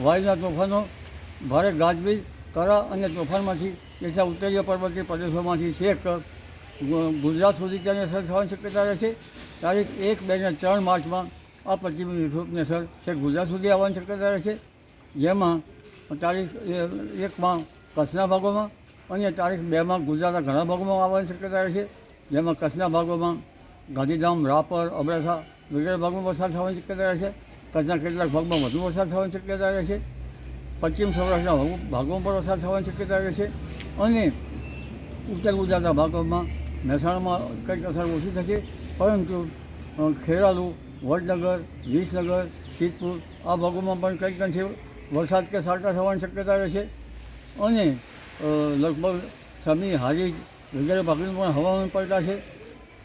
વાયુના તોફાનો, ભારે ગાજવીજ, કરા અને તોફાનમાંથી દેશના ઉત્તરીય પર્વતીય પ્રદેશોમાંથી છેક ગુજરાત સુધી તેની અસર થવાની શક્યતા રહેશે. તારીખ 1, 2 અને 3 માર્ચમાં આ પશ્ચિમી વિક્ષોભની અસર છેક ગુજરાત સુધી આવવાની શક્યતા રહેશે. જેમાં તારીખ 1માં કચ્છના ભાગોમાં અને તારીખ 2માં ગુજરાતના ઘણા ભાગોમાં આવવાની શક્યતા રહેશે. જેમાં કચ્છના ભાગોમાં ગાંધીધામ, રાપર, અબડાસા વગેરે ભાગમાં વરસાદ થવાની શક્યતા રહેશે. કચ્છના કેટલાક ભાગમાં વધુ વરસાદ થવાની શક્યતા રહેશે. પશ્ચિમ સૌરાષ્ટ્રના ભાગોમાં પણ વરસાદ થવાની શક્યતા રહેશે. અને ઉત્તર ગુજરાતના ભાગોમાં મહેસાણામાં કંઈક અસર ઓછી થશે, પરંતુ ખેરાલુ, વડનગર, વિસનગર, સિદ્ધપુર આ ભાગોમાં પણ કંઈક અંશે વરસાદ કે છાંટા થવાની શક્યતા રહેશે. અને લગભગ સમી, હારીજ વગેરે ભાગનું પણ હવામાન પલટાશે.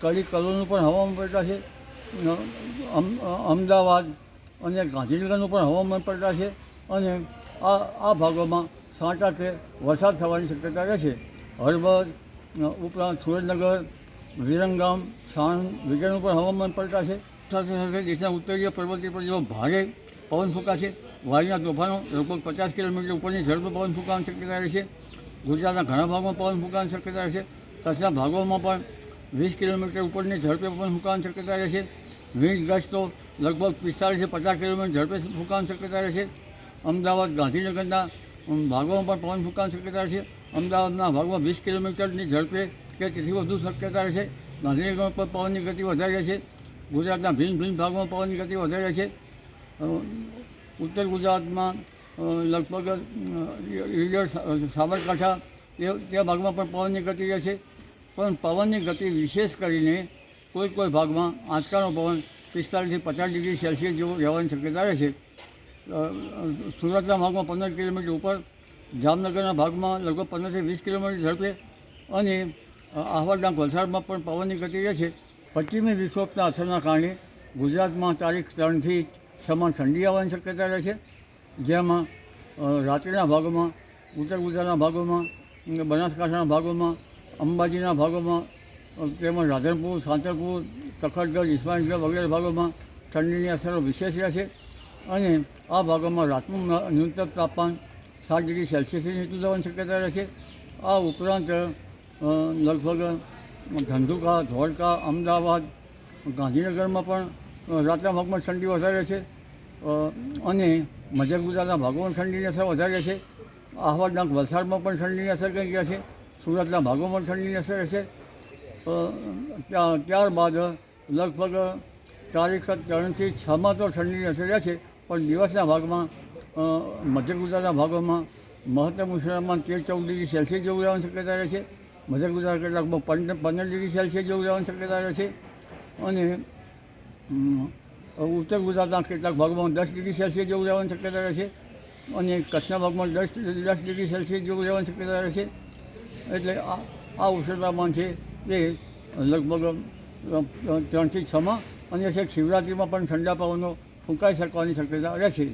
કડી, કલોલનું પણ હવામાન પલટાશે. અમદાવાદ અને ગાંધીનગરનું પણ હવામાન પલટાશે. અને આ ભાગોમાં છાંટા કે વરસાદ થવાની શક્યતા રહેશે. હળવદ ઉપરાંત સુરેન્દ્રનગર, વિરમગામ, સાણંદ વગેરેનું પણ હવામાન પલટાશે. સાથે સાથે દેશના ઉત્તરીય પર્વતીય પ્રદેશોમાં ભારે પવન ફૂંકાશે. વાયુના તોફાનો લગભગ 50 કિલોમીટર ઉપરની ઝડપે પવન ફૂંકાવાની શક્યતા રહેશે. ગુજરાતના ઘણા ભાગમાં પવન ફૂંકાવાની શક્યતા રહેશે. કચ્છના ભાગોમાં પણ 20 કિલોમીટર ઉપરની ઝડપે પવન ફૂંકાવાની શક્યતા રહેશે. વિન્ડ ગસ્ટો લગભગ 45 થી 50 કિલોમીટર ઝડપે ફૂંકાવાની શક્યતા રહેશે. અમદાવાદ, ગાંધીનગરના ભાગોમાં પણ પવન ફૂંકાવાની શક્યતા રહેશે. અમદાવાદના ભાગમાં 20 કિલોમીટરની ઝડપે કે તેથી વધુ શક્યતા રહેશે. ગાંધીનગરમાં પણ પવનની ગતિ વધારે રહેશે. ગુજરાતના ભિન્ન ભિન્ન ભાગમાં પવનની ગતિ વધારે રહેશે. ઉત્તર ગુજરાતમાં લગભગ ઈડર, સાબરકાંઠા તે ભાગમાં પણ પવનની ગતિ રહેશે. પણ પવનની ગતિ વિશેષ કરીને કોઈ ભાગમાં આંચકાનો પવન 45 થી 50 ડિગ્રી સેલ્સિયસ જેવો રહેવાની શક્યતા રહેશે. સુરતના ભાગમાં 15 કિલોમીટર ઉપર, જામનગરના ભાગમાં લગભગ 15 થી 20 કિલોમીટર ઝડપે અને આહવાના વલસાડમાં પણ પવનની ગતિ રહેશે. પશ્ચિમી વિક્ષોભના અસરના કારણે ગુજરાતમાં તારીખ 3 થી 6 ઠંડી આવવાની શક્યતા રહેશે. જેમાં રાત્રિના ભાગોમાં ઉત્તર ગુજરાતના ભાગોમાં, બનાસકાંઠાના ભાગોમાં, અંબાજીના ભાગોમાં તેમજ રાધનપુર, સાંતરપુર, તખતગઢ, ઇસ્માઇલગઢ વગેરે ભાગોમાં ઠંડીની અસરો વિશેષ રહેશે. અને આ ભાગોમાં રાતનું ન્યૂનતમ તાપમાન 7 ડિગ્રી સેલ્સિયસથી નીચું જવાની શક્યતા રહેશે. આ ઉપરાંત લગભગ ધંધુકા, ધોળકા, અમદાવાદ, ગાંધીનગરમાં પણ રાતના ભાગમાં ઠંડી વધારે છે. અને મધ્ય ગુજરાતના ભાગોમાં ઠંડીની અસર વધારે છે. આહવાના વલસાડમાં પણ ઠંડીની અસર કંઈક રહેશે. સુરતના ભાગોમાં પણ ઠંડીની અસર રહેશે. ત્યારબાદ લગભગ તારીખ 3 થી 6 તો ઠંડીની અસર રહેશે. પણ દિવસના ભાગમાં મધ્ય ગુજરાતના ભાગોમાં મહત્તમ ઉષ્ણતામાન 13-14 ડિગ્રી સેલ્સિયસ જેવું રહેવાની શક્યતા રહેશે. મધ્ય ગુજરાત કેટલાકમાં 15 ડિગ્રી સેલ્સિયસ જેવું રહેવાની શક્યતા રહેશે. અને ઉત્તર ગુજરાતના કેટલાક ભાગમાં 10 ડિગ્રી સેલ્સિયસ જેવું રહેવાની શક્યતા રહેશે. અને કચ્છના ભાગમાં 10 ડિગ્રી સેલ્સિયસ જેવું રહેવાની શક્યતા રહેશે. એટલે આ ઉષ્ણતામાન છે એ લગભગ 3 થી 6 અને છેક શિવરાત્રિમાં પણ ઠંડા પવનો ફૂંકાઈ શકવાની શક્યતા રહેશે.